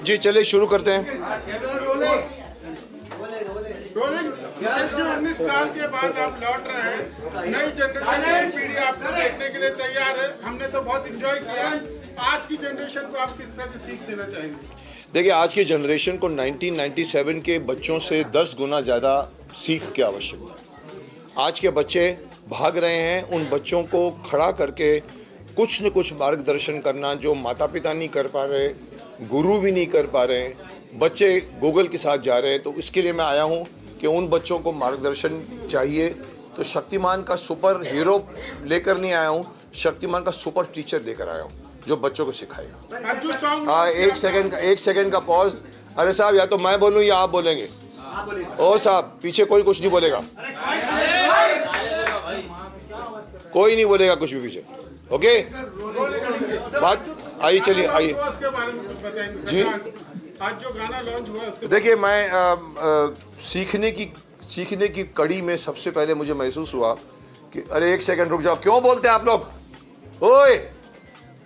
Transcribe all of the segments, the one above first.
जी चलिए शुरू करते हैं। जो 19 साल के बाद आप लौट रहे हैं, नई जनरेशन की पीढ़ी आपको देखने के लिए तैयार है। हमने तो बहुत एंजॉय किया। आज की जनरेशन को आप किस तरह की सीख देना चाहेंगे? देखिए, आज की जनरेशन को 1997 के बच्चों से 10 गुना ज़्यादा सीख की आवश्यकता है। आज के बच्चे भाग रहे हैं, उन बच्चों को खड़ा करके कुछ न कुछ मार्गदर्शन करना जो माता पिता नहीं कर पा रहे, गुरु भी नहीं कर पा रहे, बच्चे गूगल के साथ जा रहे हैं। तो इसके लिए मैं आया हूं कि उन बच्चों को मार्गदर्शन चाहिए। तो शक्तिमान का सुपर हीरो लेकर नहीं आया हूं, शक्तिमान का सुपर टीचर लेकर आया हूं जो बच्चों को सिखाएगा। हाँ, एक सेकंड का पॉज। अरे साहब, या तो मैं बोलूं या आप बोलेंगे। ओ साहब, पीछे कोई कुछ नहीं बोलेगा, कोई नहीं बोलेगा कुछ भी पीछे। ओके, बात आइए, चलिए आइए जी। आज जो गाना लॉन्च हुआ उसके देखिए, मैं सीखने की कड़ी में सबसे पहले मुझे महसूस हुआ कि अरे एक सेकंड रुक जाओ, क्यों बोलते हैं आप लोग? ओए,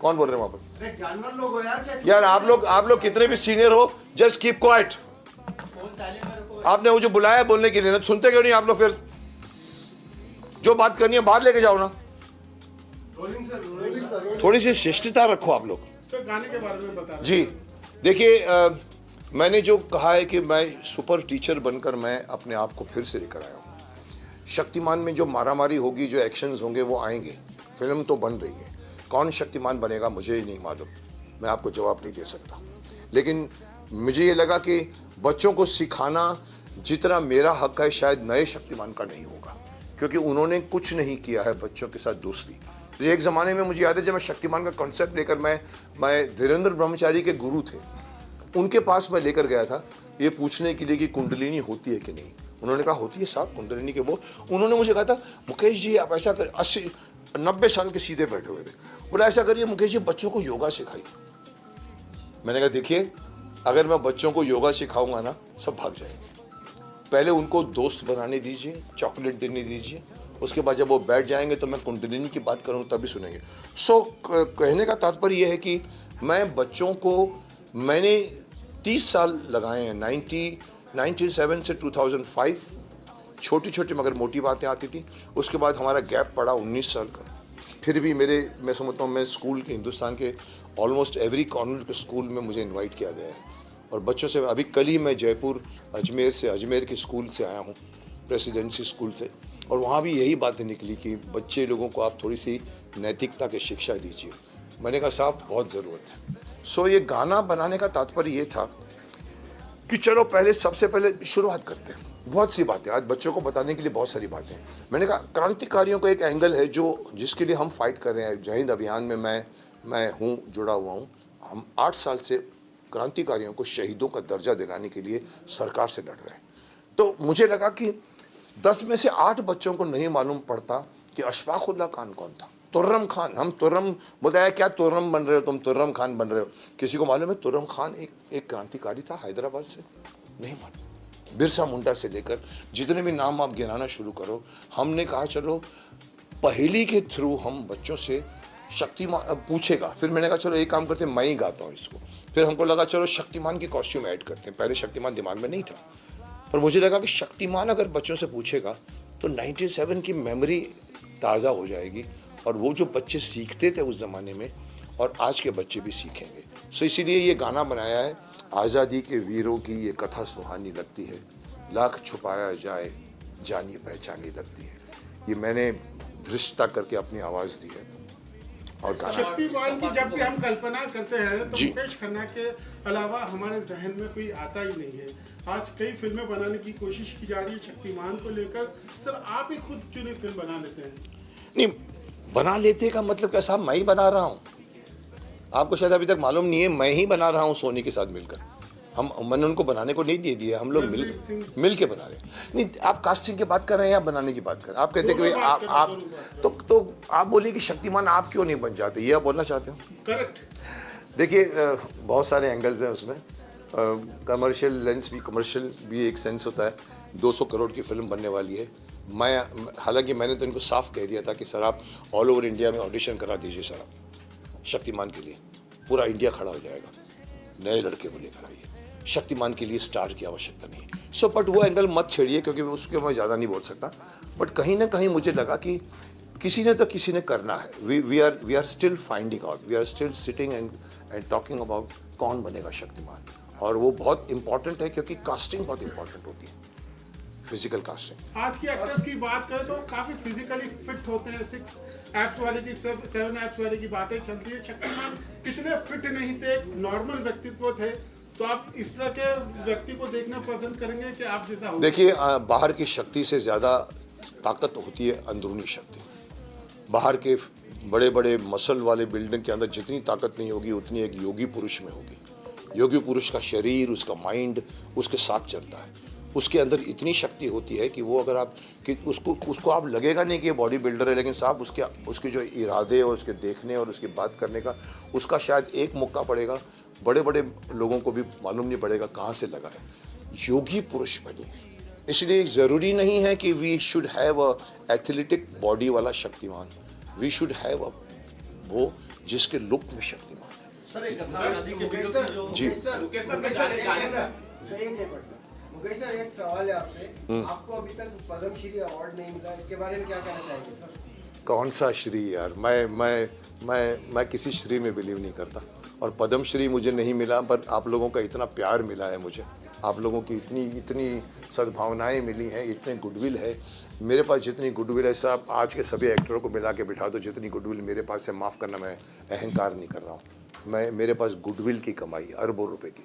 कौन बोल रहे हैं वहां पर? जानवर लोग हो यार, आप लोग कितने भी सीनियर हो, जस्ट कीप क्वाइट। आपने मुझे बुलाया बोलने के लिए ना, सुनते क्यों नहीं आप लोग? फिर जो बात करनी है बाहर लेके जाओ ना। थोड़ी सी शिष्टता रखो आप लोग। सर, गाने के बारे में बता जी देखिए, मैंने जो कहा है कि मैं सुपर टीचर बनकर मैं अपने आप को फिर से लेकर आया हूँ। शक्तिमान में जो मारामारी होगी, जो एक्शंस होंगे वो आएंगे। फिल्म तो बन रही है, कौन शक्तिमान बनेगा मुझे ही नहीं मालूम, मैं आपको जवाब नहीं दे सकता। लेकिन मुझे ये लगा कि बच्चों को सिखाना जितना मेरा हक है, शायद नए शक्तिमान का नहीं होगा, क्योंकि उन्होंने कुछ नहीं किया है बच्चों के साथ दोस्ती। एक ज़माने में मुझे याद है, जब मैं शक्तिमान का कॉन्सेप्ट लेकर मैं धीरेन्द्र ब्रह्मचारी के गुरु थे, उनके पास मैं लेकर गया था ये पूछने के लिए कि कुंडलिनी होती है कि नहीं। उन्होंने कहा होती है साहब, कुंडलिनी के वो। उन्होंने मुझे कहा था मुकेश जी आप ऐसा कर, 80-90 साल के सीधे बैठे हुए थे, बोला ऐसा करिए मुकेश जी, बच्चों को योगा सिखाइए। मैंने कहा देखिए, अगर मैं बच्चों को योगा सिखाऊंगा ना, सब भाग जाएंगे। पहले उनको दोस्त बनाने दीजिए, चॉकलेट देने दीजिए, उसके बाद जब वो बैठ जाएंगे तो मैं कुंडलिनी की बात करूँगा तभी सुनेंगे। कहने का तात्पर्य यह है कि मैं बच्चों को, मैंने 30 साल लगाए हैं, 1997 से 2005, छोटी छोटी मगर मोटी बातें आती थी। उसके बाद हमारा गैप पड़ा 19 साल का। फिर भी मैं समझता हूँ मैं स्कूल के, हिंदुस्तान के ऑलमोस्ट एवरी कॉर्नर के स्कूल में मुझे इन्वाइट किया गया है और बच्चों से, अभी कल ही मैं जयपुर अजमेर के स्कूल से आया हूँ, प्रेसिडेंसी स्कूल से, और वहाँ भी यही बातें निकली कि बच्चे लोगों को आप थोड़ी सी नैतिकता की शिक्षा दीजिए। मैंने कहा साहब बहुत ज़रूरत है। ये गाना बनाने का तात्पर्य ये था कि चलो पहले सबसे पहले शुरुआत करते हैं। बहुत सी बातें आज बच्चों को बताने के लिए, बहुत सारी बातें। मैंने कहा क्रांतिकारियों का एक एंगल है जिसके लिए हम फाइट कर रहे हैं। जय हिंद अभियान में मैं हूँ, जुड़ा हुआ हूँ। हम 8 साल से क्रांतिकारियों को शहीदों का दर्जा दिलाने के लिए सरकार से लड़ रहे हैं। तो मुझे लगा कि 10 में से 8 बच्चों को नहीं मालूम पड़ता कि अशफाकुल्लाह खान कौन था। तुर्रम खान, हम तुर्रम बताया, क्या तुर्रम बन रहे हो तुम, तुर्रम खान बन रहे हो। किसी को मालूम है तुर्रम खान एक क्रांतिकारी था हैदराबाद से? नहीं मालूम। बिरसा मुंडा से लेकर जितने भी नाम आप गिनाना शुरू करो। हमने कहा चलो पहेली के थ्रू हम बच्चों से शक्तिमान पूछेगा। फिर मैंने कहा चलो एक काम करते हैं, मैं ही गाता हूँ इसको। फिर हमको लगा चलो शक्तिमान की कॉस्ट्यूम ऐड करते हैं। पहले शक्तिमान दिमाग में नहीं था, पर मुझे लगा कि शक्तिमान अगर बच्चों से पूछेगा तो 97 की मेमोरी ताज़ा हो जाएगी, और वो जो बच्चे सीखते थे उस ज़माने में और आज के बच्चे भी सीखेंगे। इसीलिए ये गाना बनाया है। आज़ादी के वीरों की ये कथा सुहानी लगती है, लाख छुपाया जाए जानी पहचानी लगती है। ये मैंने धृष्टता करके अपनी आवाज़ दी है। और शक्तिमान की जब भी हम कल्पना करते हैं तो मुकेश खन्ना के अलावा हमारे जहन में कोई आता ही नहीं है। आज कई फिल्में बनाने की कोशिश की जा रही है शक्तिमान को लेकर। सर, आप ही खुद क्यों नहीं फिल्म बना लेते हैं? नहीं, बना लेते का मतलब क्या साहब, मैं ही बना रहा हूँ। आपको शायद अभी तक मालूम नहीं है, मैं ही बना रहा हूँ सोनी के साथ मिलकर। मैंने उनको बनाने को नहीं दे दिया, हम लोग मिल के बना रहे हैं। नहीं, आप कास्टिंग की बात कर रहे हैं या बनाने की बात कर रहे हैं? आप कहते हैं कि आप तो आप बोलिए कि शक्तिमान आप क्यों नहीं बन जाते, ये आप बोलना चाहते हो? करेक्ट। देखिए, बहुत सारे एंगल्स हैं उसमें। कमर्शियल भी एक सेंस होता है। 200 करोड़ की फिल्म बनने वाली है। हालांकि मैंने तो इनको साफ कह दिया था कि सर आप ऑल ओवर इंडिया में ऑडिशन करा दीजिए सर, आप शक्तिमान के लिए पूरा इंडिया खड़ा हो जाएगा। नए लड़के को लेकर आइए, शक्तिमान के लिए स्टार की आवश्यकता नहीं है। सो बट वो एंगल मत छेड़िए क्योंकि उसके मैं ज़्यादा नहीं बोल सकता, बट कहीं ना कहीं मुझे लगा कि किसी ने तो किसी ने करना है। We are still finding out, we are still sitting and talking about Kaun Banega Shaktimaan, और वो बहुत इंपॉर्टेंट है क्योंकि कास्टिंग बहुत इंपॉर्टेंट होती है, फिजिकल कास्टिंग। आज के एक्टर्स की बात करें तो काफी फिजिकली फिट होते हैं, 6 एप्स वाले की 7 एप्स वाले की बातें चलती है। शक्तिमान इतने फिट नहीं थे, एक नॉर्मल व्यक्तित्व थे, तो आप इस तरह के व्यक्ति को देखना पसंद करेंगे कि आप जैसा हो? देखिए, बाहर की शक्ति से ज़्यादा ताकत होती है अंदरूनी शक्ति। बाहर के बड़े बड़े मसल वाले बिल्डिंग के अंदर जितनी ताकत नहीं होगी उतनी एक योगी पुरुष में होगी। योगी पुरुष का शरीर, उसका माइंड उसके साथ चलता है, उसके अंदर इतनी शक्ति होती है कि वो अगर आप कि उसको आप लगेगा नहीं कि ये बॉडी बिल्डर है, लेकिन साहब उसके जो इरादे और उसके देखने और उसकी बात करने का, उसका शायद एक मुक्का पड़ेगा, बड़े बड़े लोगों को भी मालूम नहीं पड़ेगा कहाँ से लगा है। योगी पुरुष बनिए, इसलिए ज़रूरी नहीं है कि we should have a athletic body वाला Shaktimaan, we should have a वो जिसके लुक में शक्तिमान है। सर एक आजादी के वीडियो की जो जी मुकेश सर, एक सवाल है आपसे। आपको अभी तक पद्मश्री अवार्ड नहीं मिला, इसके बारे में क्या कहना चाहेंगे सर? कौन सा श्री यार, मैं किसी श्री में बिलीव नहीं करता, और पद्मश्री मुझे नहीं मिला, पर आप लोगों का इतना प्यार मिला है मुझे, आप लोगों की इतनी सद्भावनाएं मिली हैं, इतने गुडविल है मेरे पास। जितनी गुडविल है साहब, आज के सभी एक्टरों को मिला के बिठा दो, जितनी गुडविल मेरे पास है, माफ़ करना मैं अहंकार नहीं कर रहा हूँ, मेरे पास गुडविल की कमाई अरबों रुपए की।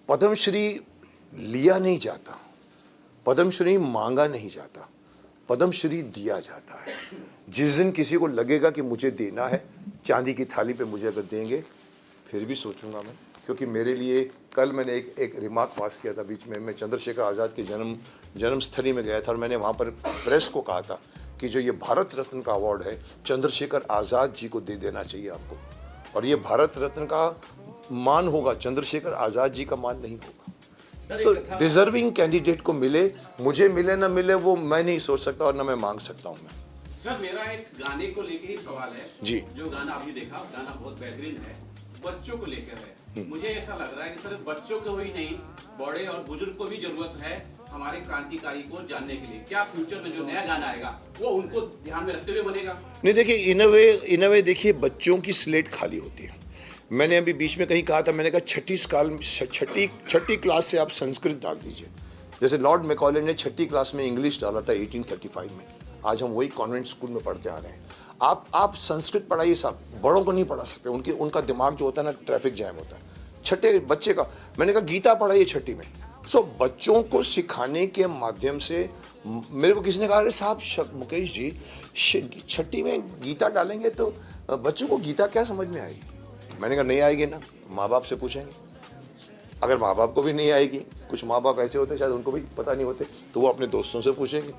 पद्मश्री लिया नहीं जाता, पद्मश्री मांगा नहीं जाता, पद्मश्री दिया जाता है। जिस दिन किसी को लगेगा कि मुझे देना है, चांदी की थाली पे मुझे अगर देंगे फिर भी सोचूंगा मैं, क्योंकि मेरे लिए कल मैंने एक रिमार्क पास किया था बीच में, मैं चंद्रशेखर आज़ाद की जन्मस्थली में गया था और मैंने वहाँ पर प्रेस को कहा था कि जो ये भारत रत्न का अवार्ड है चंद्रशेखर आज़ाद जी को दे देना चाहिए आपको, और ये भारत रत्न का मान होगा, चंद्रशेखर आज़ाद जी का मान नहीं होगा। सो डिजर्विंग कैंडिडेट को मिले, मुझे मिले ना मिले वो मैं नहीं सोच सकता और ना मैं मांग सकता हूँ मैं। सर मेरा एक गाने को लेके ही सवाल है जी। जो गाना आपने देखा, गाना बहुत बेहतरीन है, बच्चों को लेकर है। मुझे ऐसा लग रहा है कि सिर्फ बच्चों को ही नहीं, बड़े और बुजुर्ग को भी जरूरत है हमारे क्रांतिकारी को जानने के लिए। क्या फ्यूचर में जो नया गाना आएगा वो उनको ध्यान में रखते हुए बनेगा? नहीं, देखिए इन अ वे देखिए, बच्चों की स्लेट खाली होती है। मैंने अभी बीच में कहीं कहा था, मैंने कहा छठी क्लास से आप संस्कृत डाल दीजिए। जैसे लॉर्ड मैकॉले ने छठी क्लास में इंग्लिश डाला था 1835 में, आज हम वही कॉन्वेंट स्कूल में पढ़ते आ रहे हैं। आप संस्कृत पढ़ाइए साहब, बड़ों को नहीं पढ़ा सकते, उनका दिमाग जो होता है ना, ट्रैफिक जैम होता है। छठे बच्चे का मैंने कहा गीता पढ़ाइए छठी में। सो बच्चों को सिखाने के माध्यम से, मेरे को किसी ने कहा अरे साहब मुकेश जी छठी में गीता डालेंगे तो बच्चों को गीता क्या समझ में आएगी? मैंने कहा नहीं आएगी ना, माँ बाप से पूछेंगे। अगर माँ बाप को भी नहीं आएगी, कुछ माँ बाप ऐसे होते शायद उनको भी पता नहीं होते, तो वो अपने दोस्तों से पूछेंगे,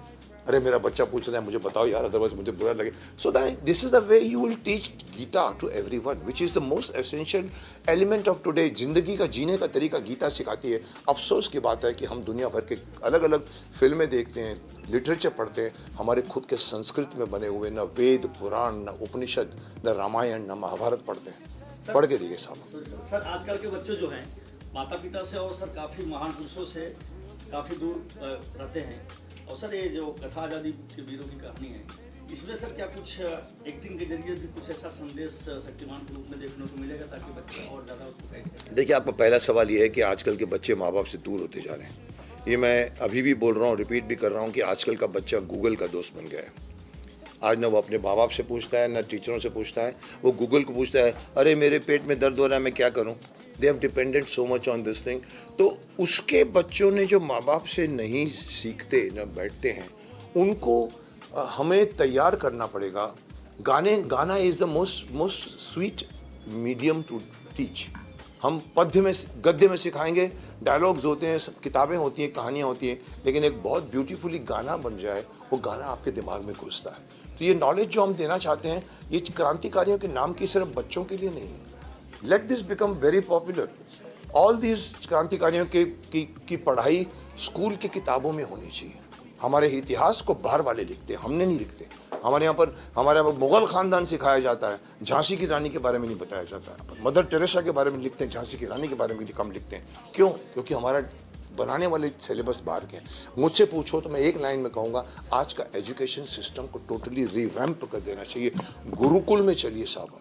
अरे मेरा बच्चा पूछ रहा है मुझे बताओ यार, अदरवाइज मुझे बुरा लगे। So that this is the way you will teach Gita to everyone, which is the most essential element of today. जिंदगी का जीने का तरीका गीता सिखाती है। अफसोस की बात है कि हम दुनिया भर के अलग अलग फिल्में देखते हैं, लिटरेचर पढ़ते हैं, हमारे खुद के संस्कृत में बने हुए न वेद पुराण, न उपनिषद, न रामायण, न महाभारत पढ़ते हैं। पढ़ के देखिए साहब। सर आजकल के बच्चे जो हैं माता पिता से और सर काफ़ी महान पुरुषों से काफ़ी दूर रहते हैं, और सर ये जो कथा आज़ादी के वीरों की कहानी है, इसमें सर क्या कुछ एक्टिंग के जरिए भी कुछ ऐसा संदेश शक्तिमान के रूप में देखने को मिलेगा ताकि बच्चे और ज़्यादा उसको कैच? देखिए, आपका पहला सवाल ये है कि आजकल के बच्चे माँ बाप से दूर होते जा रहे हैं। ये मैं अभी भी बोल रहा हूँ, रिपीट भी कर रहा हूँ कि आजकल का बच्चा गूगल का दोस्त बन गया है। आज ना वो अपने माँ बाप से पूछता है, ना टीचरों से पूछता है, वो गूगल को पूछता है, अरे मेरे पेट में दर्द हो रहा है मैं क्या करूँ। They have depended so much on this thing. तो उसके बच्चों ने जो माँ बाप से नहीं सीखते, न बैठते हैं, उनको हमें तैयार करना पड़ेगा। गाना is the most sweet medium to teach. हम गद्य में सिखाएंगे, डायलॉग्स होते हैं, सब किताबें होती हैं, कहानियाँ होती हैं, लेकिन एक बहुत ब्यूटीफुली गाना बन जाए, वो गाना आपके दिमाग में घुसता है। तो ये नॉलेज जो हम देना चाहते हैं, ये क्रांतिकारियों के नाम की सिर्फ बच्चों के लिए नहीं है। Let this become very popular. All this क्रांतिकारियों की पढ़ाई स्कूल की किताबों में होनी चाहिए। हमारे इतिहास को बाहर वाले लिखते हैं, हमने नहीं लिखते। हमारे यहाँ पर मुगल ख़ानदान सिखाया जाता है, झांसी की रानी के बारे में नहीं बताया जाता है। मदर टेरेसा के बारे में लिखते हैं, झांसी की रानी के बारे में कम लिखते हैं। क्यों? क्योंकि हमारा बनाने वाले सिलेबस बाहर के हैं। मुझसे पूछो तो मैं एक लाइन में कहूँगा, आज का एजुकेशन सिस्टम को टोटली रिवैम्प कर देना चाहिए। गुरुकुल में चलिए साहब,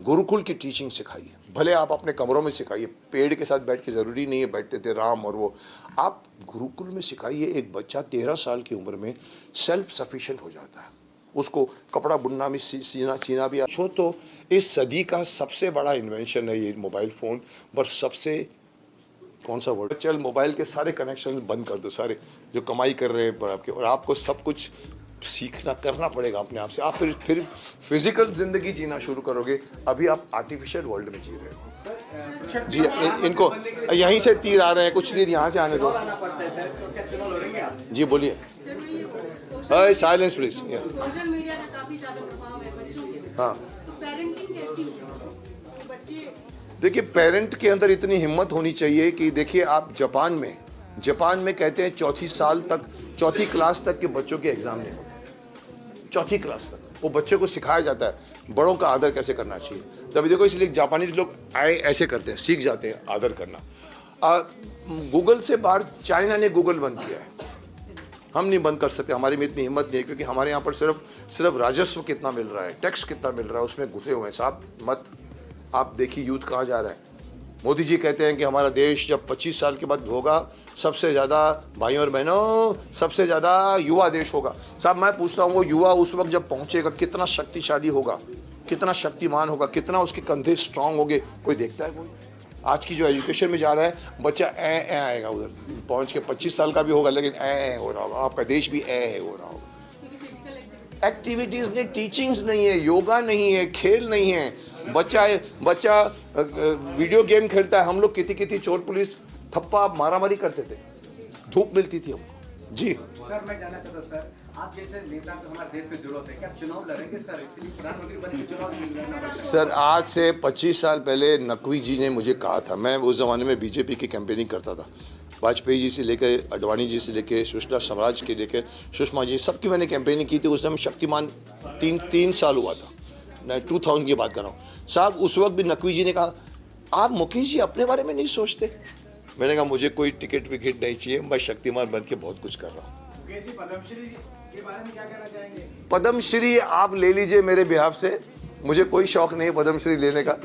गुरुकुल की टीचिंग सिखाइए, भले आप अपने कमरों में सिखाइए, पेड़ के साथ बैठ के ज़रूरी नहीं है, बैठते थे राम और वो, आप गुरुकुल में सिखाइए। एक बच्चा 13 साल की उम्र में सेल्फ सफिशिएंट हो जाता है, उसको कपड़ा बुनना भी सीना भी अच्छो। तो इस सदी का सबसे बड़ा इन्वेंशन है ये मोबाइल फ़ोन। पर सबसे कौन सा वर्ड, चल मोबाइल के सारे कनेक्शन बंद कर दो, सारे जो कमाई कर रहे हैं आपके, और आपको सब कुछ सीखना करना पड़ेगा अपने आप से। आप फिर फिजिकल जिंदगी जीना शुरू करोगे। अभी आप आर्टिफिशियल वर्ल्ड में जी रहे हो। जी इनको यहीं से तीर आ रहे हैं, कुछ तीर यहाँ से आने दो। जी बोलिए। Silence please. सोशल मीडिया का काफी ज्यादा प्रभाव है बच्चों के। हाँ, तो पेरेंटिंग कैसी हो कि बच्चे, देखिए पेरेंट के अंदर इतनी हिम्मत होनी चाहिए कि देखिए आप जापान में कहते हैं चौथी क्लास तक के बच्चों के एग्जाम नहीं होते। चौथी क्लास तक वो बच्चे को सिखाया जाता है बड़ों का आदर कैसे करना चाहिए। तभी देखो इसलिए जापानीज लोग ऐसे करते हैं, सीख जाते हैं आदर करना। गूगल से बाहर चाइना ने गूगल बंद किया है, हम नहीं बंद कर सकते, हमारी में इतनी हिम्मत नहीं है, क्योंकि हमारे यहाँ पर सिर्फ राजस्व कितना मिल रहा है, टैक्स कितना मिल रहा है, उसमें घुसे हुए हैं साहब। मत आप देखिए यूथ कहाँ जा रहा है। मोदी जी कहते हैं कि हमारा देश जब 25 साल के बाद होगा, सबसे ज़्यादा भाइयों और बहनों, सबसे ज़्यादा युवा देश होगा। साहब मैं पूछता हूँ वो युवा उस वक्त जब पहुँचेगा कितना शक्तिशाली होगा, कितना शक्तिमान होगा, कितना उसके कंधे स्ट्रांग होंगे, कोई देखता है? कोई आज की जो एजुकेशन में जा रहा है बच्चा ए आएगा, उधर पहुँच के 25 साल का भी होगा लेकिन ए हो रहा होगा, आपका देश भी ए हो रहा होगा। फिजिकल एक्टिविटीज़ नहीं, टीचिंग्स नहीं है, योगा नहीं है, खेल नहीं है। बच्चा वीडियो गेम खेलता है। हम लोग कितनी चोर पुलिस थप्पा मारामारी करते थे, धूप मिलती थी हमको। जी सर मैं जानना चाहता सर, आप जैसे नेता तो हमारे देश की जरूरत है, क्या चुनाव लड़ेंगे सर? इसलिए प्रधानमंत्री बनने के चुनाव लड़ना पड़ेगा। सर आज से 25 साल पहले नकवी जी ने मुझे कहा था, मैं उस ज़माने में बीजेपी की कैंपेनिंग करता था, वाजपेयी जी से लेकर अडवाणी जी से लेकर सुषमा स्वराज के लेकर सुषमा जी, सबकी मैंने कैंपेनिंग की थी। उस समय शक्तिमान तीन साल हुआ था, मैं 2000 की बात कर रहा हूँ साहब। उस वक्त भी नकवी जी ने कहा आप मुकेश जी अपने बारे में नहीं सोचते। मैंने कहा मुझे कोई टिकट विकेट नहीं चाहिए, मैं शक्तिमान बन के बहुत कुछ कर रहा हूँ। मुकेश जी पद्मश्री के बारे में क्या कहना चाहेंगे? पद्मश्री आप ले लीजिए मेरे बिहाफ से, मुझे कोई शौक नहीं है पद्मश्री लेने का।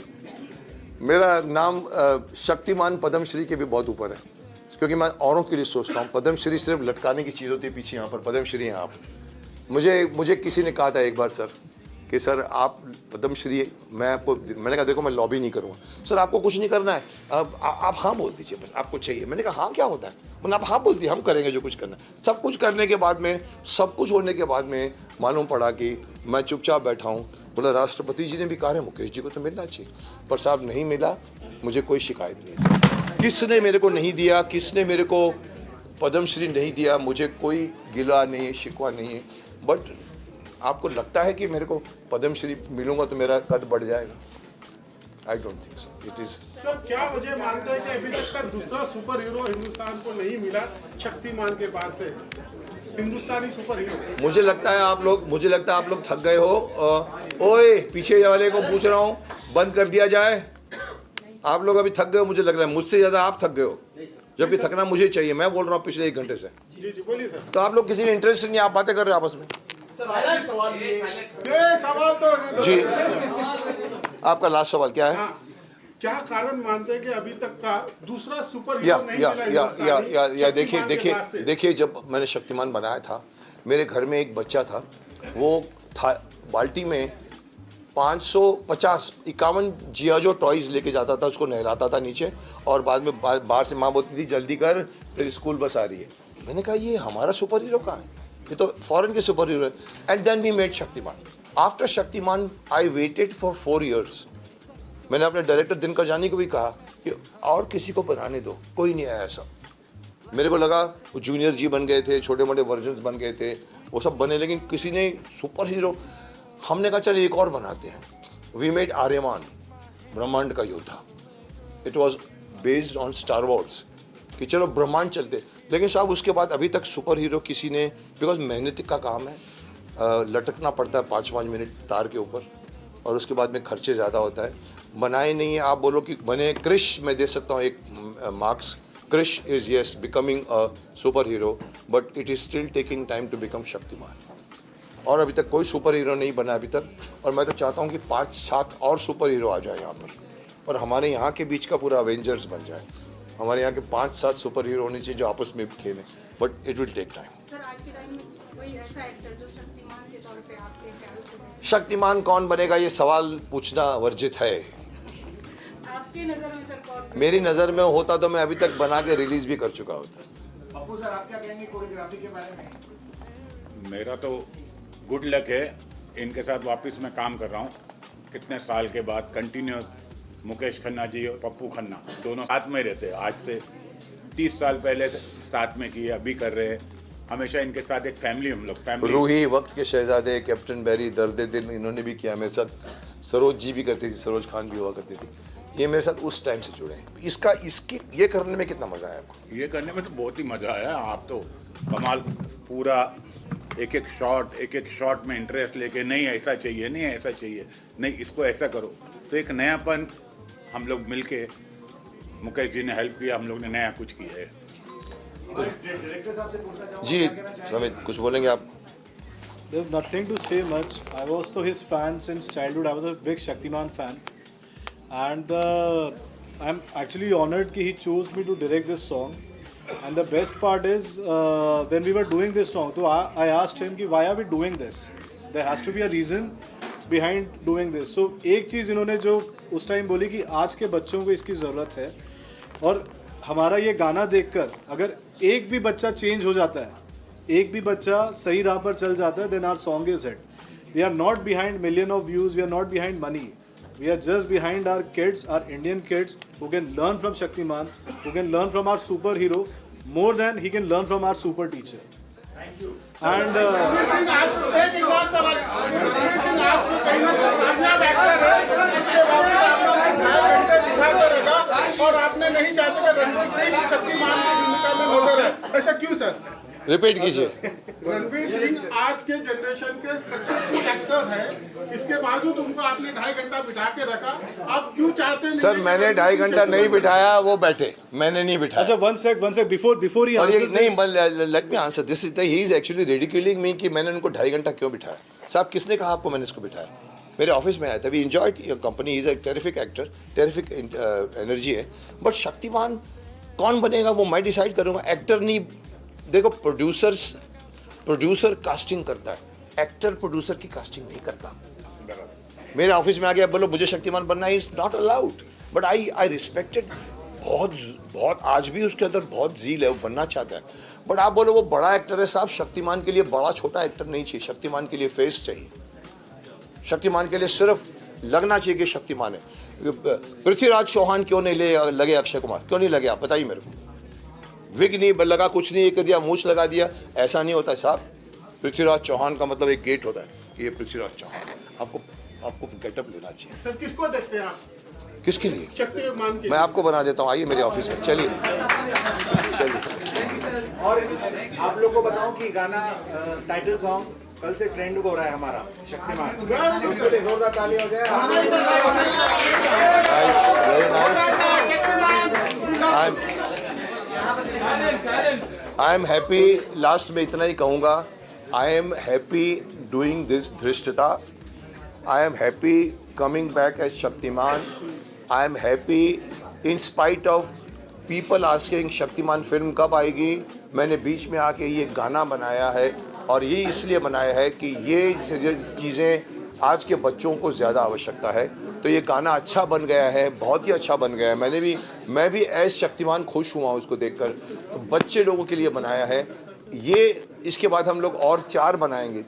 मेरा नाम शक्तिमान पद्मश्री के भी बहुत ऊपर है, क्योंकि मैं औरों के लिए सोचता हूँ। पद्मश्री सिर्फ लटकाने की चीज़ होती है, पीछे यहाँ पर पद्मश्री हैं आप। मुझे किसी ने कहा था एक बार सर कि सर आप पद्मश्री, मैंने कहा देखो मैं लॉबी नहीं करूँगा सर, आपको कुछ नहीं करना है, आप हाँ बोल दीजिए बस, आपको चाहिए। मैंने कहा हाँ क्या होता है, मैंने आप हाँ बोल दिए, हम करेंगे जो कुछ करना है। सब कुछ करने के बाद में, सब कुछ होने के बाद में मालूम पड़ा कि मैं चुपचाप बैठा हूँ। बोला राष्ट्रपति जी ने भी कहा है मुकेश जी को तो मिलना चाहिए, पर साहब नहीं मिला। मुझे कोई शिकायत नहीं है सर, किसने मेरे को नहीं दिया, किसने मेरे को पद्मश्री नहीं दिया, मुझे कोई गिला नहीं है, शिकवा नहीं है। बट आपको लगता है कि मेरे को पद्मश्री मिलूंगा तो मेरा कद बढ़ जाएगा? I don't think so. It is sir क्या वजह मानते हैं कि अभी तक का दूसरा सुपर हीरो हिंदुस्तान को नहीं मिला शक्तिमान के बाद से, हिंदुस्तानी सुपर हीरो? मुझे लगता है आप लोग थक गए हो। ओए पीछे वाले को पूछ रहा हूँ, बंद कर दिया जाए। आप लोग अभी थक गए हो, मुझे लग रहा है मुझसे ज़्यादा आप थक गए हो, जबकि थकना मुझे चाहिए। मैं बोल रहा हूँ पिछले 1 घंटे से, जी बोलिए सर। तो आप लोग किसी ने इंटरेस्ट नहीं, आप बातें कर रहे हो आपस में। सवाल तो जी आपका लास्ट सवाल क्या है? क्या कारण मानते हैं कि अभी तक का दूसरा सुपर हीरो नहीं मिला? या देखिए जब मैंने शक्तिमान बनाया था, मेरे घर में एक बच्चा था, वो था बाल्टी में 551 जियाजो टॉयज लेके जाता था, उसको नहलाता था नीचे, और बाद में बाहर से माँ बोलती थी जल्दी कर फिर स्कूल बस आ रही है। मैंने कहा ये हमारा सुपर हीरो कहाँ है, ये तो फॉरेन के सुपर हीरो है। And then we made Shaktimaan. After Shaktimaan I waited for 4 years। मैंने अपने डायरेक्टर दिनकर जानी को भी कहा कि और किसी को बनाने दो, कोई नहीं आया ऐसा। मेरे को लगा वो जूनियर जी बन गए थे, छोटे मोटे वर्जन्स बन गए थे, वो सब बने, लेकिन किसी ने सुपर हीरो, हमने कहा चल एक और बनाते हैं। वी मेड आर्यमान, ब्रह्मांड का योद्धा। It was based on star Wars कि चलो ब्रह्मांड चलते। लेकिन साहब उसके बाद अभी तक सुपर हीरो किसी ने, बिकॉज मेहनत का काम है, लटकना पड़ता है 5-5 मिनट तार के ऊपर, और उसके बाद में खर्चे ज़्यादा होता है। बनाए नहीं है, आप बोलो कि बने क्रिश, मैं दे सकता हूँ एक marks. Krrish is yes becoming a super hero, but it is still taking time to become Shaktimaan. और अभी तक कोई सुपर हीरो नहीं बना अभी तक, और मैं तो चाहता हूँ कि 5-7 और सुपर हीरो आ जाए यहाँ पर, और हमारे यहाँ के बीच का पूरा अवेंजर्स बन जाए। हमारे यहाँ के 5-7 सुपर हीरो होने चाहिए जो आपस में खेलें, but it will take time. Sir आज के टाइम में कोई ऐसा एक्टर जो शक्तिमान के तौर पे आपके ख्याल से शक्तिमान कौन बनेगा ये सवाल पूछना वर्जित है। आपके नजर में सर कौन? मेरी नज़र में होता तो मैं अभी तक बना के रिलीज भी कर चुका होता। पप्पू सर, आप क्या कहेंगे कोरियोग्राफी के बारे में? मेरा तो गुड लक है, इनके साथ वापस मैं काम कर रहा हूँ कितने साल के बाद कंटिन्यूस। मुकेश खन्ना जी और पप्पू खन्ना दोनों साथ में रहते हैं, आज से 30 साल पहले साथ में किए, अभी कर रहे हैं। हमेशा इनके साथ एक फैमिली, हम लोग फैमिली। रूही, वक्त के शहजादे, कैप्टन बैरी, दर्द दिल, इन्होंने भी किया मेरे साथ। सरोज जी भी करती थी, सरोज खान भी हुआ करती थी। ये मेरे साथ उस टाइम से जुड़े हैं। इसकी ये करने में कितना मजा आया आपको? ये करने में तो बहुत ही मजा आया। आप तो कमाल, पूरा एक एक शॉट में इंटरेस्ट लेके, नहीं ऐसा चाहिए, नहीं ऐसा चाहिए, नहीं इसको ऐसा करो। तो एक नयापन, हम लोग मिलके, मुकेश जी ने हेल्प किया, हम लोग ने नया कुछ किया है। डायरेक्टर साहब से पूछना चाहूँगा, जी क्या कहना चाहेंगे? समित, कुछ बोलेंगे आप? There's nothing to say much. I was to his fan since childhood. I was a big Shaktiman fan, and I'm actually honored that he chose me to direct this song. And the best part is when we were doing this song, so I asked him कि why are we doing this? There has to be a reason behind doing this. So एक चीज़ इन्होंने जो उस time बोली कि आज के बच्चों को इसकी ज़रूरत है, और हमारा ये गाना देखकर अगर एक भी बच्चा चेंज हो जाता है, एक भी बच्चा सही राह पर चल जाता है, then our song is hit. We are not behind million of views, we are not behind money. We are just behind our kids, our Indian kids who can learn from Shaktiman, who can learn from our superhero more than he can learn from our super teacher. Thank you. And Ranveer Singh आज एक और सवाल, रणवीर सिंह आज भी कहीं ना कहीं कामयाब एक्टर है, इसके बावजूद आपने 2.5 घंटे बिठा कर रखा और आपने नहीं चाहते कि रणवीर सिंह शक्तिमान की भूमिका में नजर है, ऐसा क्यों सर? रिपीट कीजिए। रणवीर सिंह आज के जनरेशन के सक्सेसफुल एक्टर है, इसके बावजूद उनको आपने 2.5 घंटा बिठा के रखा, आप क्यों चाहते नहीं? सर मैंने 2.5 घंटा नहीं बिठाया, वो बैठे, मैंने नहीं बिठाया। अच्छा, one sec, before he और ये answers नहीं, this, let me answer this is he is actually ridiculing me कि मैंने उनको 2.5 घंटा क्यों बिठाया। साहब किसने कहा आपको मैंने इसको बिठाया? मेरे ऑफिस में आया था, we enjoyed your company, is a terrific actor, terrific energy है, बट शक्तिमान कौन बनेगा वो मैं डिसाइड करूँगा, एक्टर नहीं। देखो प्रोड्यूसर कास्टिंग करता है, एक्टर प्रोड्यूसर की कास्टिंग नहीं करता। मेरे ऑफिस में आ गया बोलो मुझे शक्तिमान बनना है, is not allowed, but I respected, बहुत आज भी उसके अंदर बहुत जील है, वो बनना चाहता है। बट आप बोलो वो बड़ा एक्टर है, साहब शक्तिमान के लिए बड़ा छोटा एक्टर नहीं चाहिए, शक्तिमान के लिए फेस चाहिए, शक्तिमान के लिए सिर्फ लगना चाहिए कि शक्तिमान है। पृथ्वीराज चौहान क्यों नहीं लगे अक्षय कुमार, क्यों नहीं लगे आप बताइए मेरे को? विग नहीं लगा, कुछ नहीं कर दिया, मूछ लगा दिया, ऐसा नहीं होता है साहब। पृथ्वीराज चौहान का मतलब एक गेट होता है कि ये पृथ्वीराज चौहान है, आपको गेटअप लेना चाहिए। सर किसको देखते हैं आप? किसके लिए? शक्तिमान के मैं आपको बना देता हूँ, आइए मेरे ऑफिस में, चलिए। और आप लोग को बताऊं कि गाना टाइटल सॉन्ग कल से ट्रेंड हो रहा है हमारा शक्तिमान, उसके लिए जोरदार ताली हो जाए। आई एम हैप्पी, लास्ट में इतना ही कहूँगा, I am happy doing this धृष्टता, I am happy coming back as Shaktimaan, I am happy in spite of people asking Shaktimaan film कब आएगी। मैंने बीच में आके ये गाना बनाया है, और ये इसलिए बनाया है कि ये चीज़ें आज के बच्चों को ज़्यादा आवश्यकता है। तो ये गाना अच्छा बन गया है, बहुत ही अच्छा बन गया है। मैं भी एज शक्तिमान खुश हुआ उसको देखकर, तो बच्चे लोगों के लिए बनाया है ये। इसके बाद हम लोग और 4 बनाएंगे।